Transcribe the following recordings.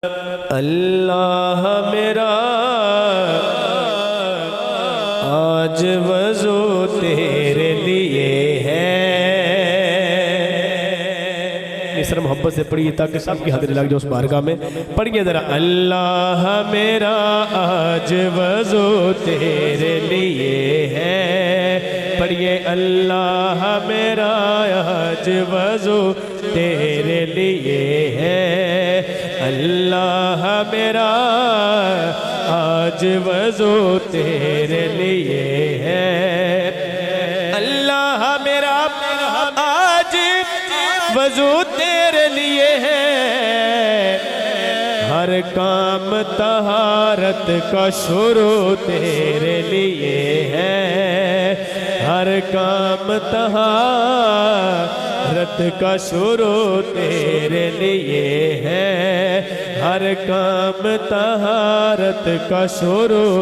اللہ میرا آج وضو تیرے لیے ہے. اس طرح محبت سے پڑھیے تاکہ سب کی حاضری لگ جائے اس بارگاہ میں. پڑھیے ذرا. اللہ میرا آج وضو تیرے لیے ہے. پڑھیے. اللہ میرا آج وضو تیرے لیے ہے. اللہ میرا آج وضو تیرے لیے ہے. اللہ میرا آج وضو تیرے لیے ہے. ہر کام طہارت کا شروع تیرے لیے ہے. ہر کام طہارت کا شروع تیرے لیے ہے. ہر کام طہارت کا شروع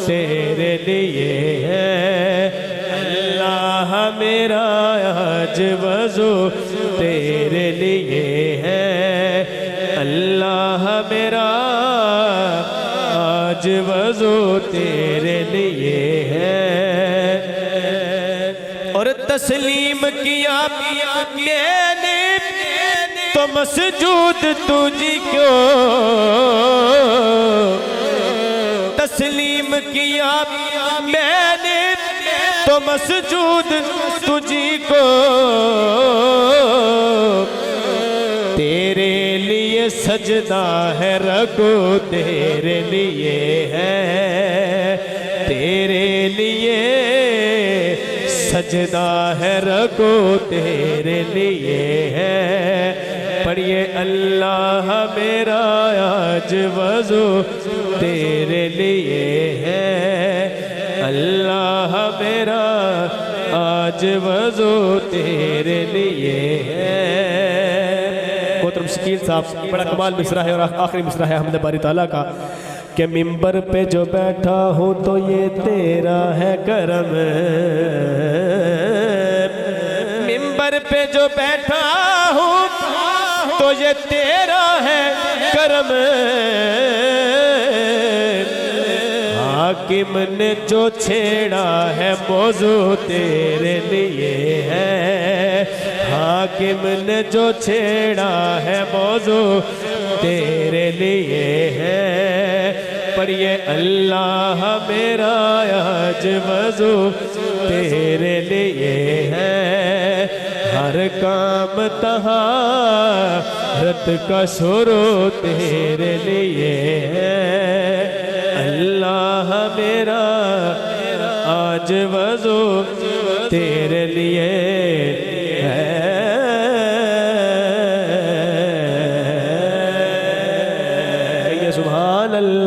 تیرے لیے ہے. اللہ میرا آج وضو تیرے لیے ہے. اللہ میرا آج وضو تیرے لیے ہے. اور تسلیم کیا میں نے تو مسجود تجھی کو. تسلیم کیا میں نے تو مسجود تجھی کو. تیرے لیے سجدہ ہے رکوع تیرے لیے ہے. تیرے لیے سجدہ ہے رکوع تیرے لیے ہے. پڑھیے. اللہ میرا آج وضو تیرے لیے ہے. اللہ میرا آج وضو تیرے لیے ہے. محترم شکیل صاحب بڑا کمال مصرع ہے اور آخری مصرع ہے حمد باری تعالیٰ کا کہ ممبر پہ جو بیٹھا ہوں تو یہ تیرا ہے کرم. ممبر پہ جو بیٹھا ہوں تو یہ تیرا ہے کرم. حاکم نے جو چھیڑا ہے موضوع تیرے لیے ہے. حاکم نے جو چھیڑا ہے موضوع تیرے لیے ہے. پڑھیے. اللہ میرا آج وضو تیرے لیے ہے. ہر کام طہارت کا شروع تیرے لیے ہے. اللہ میرا آج وضو تیرے لیے ہے. یہ سبحان اللہ.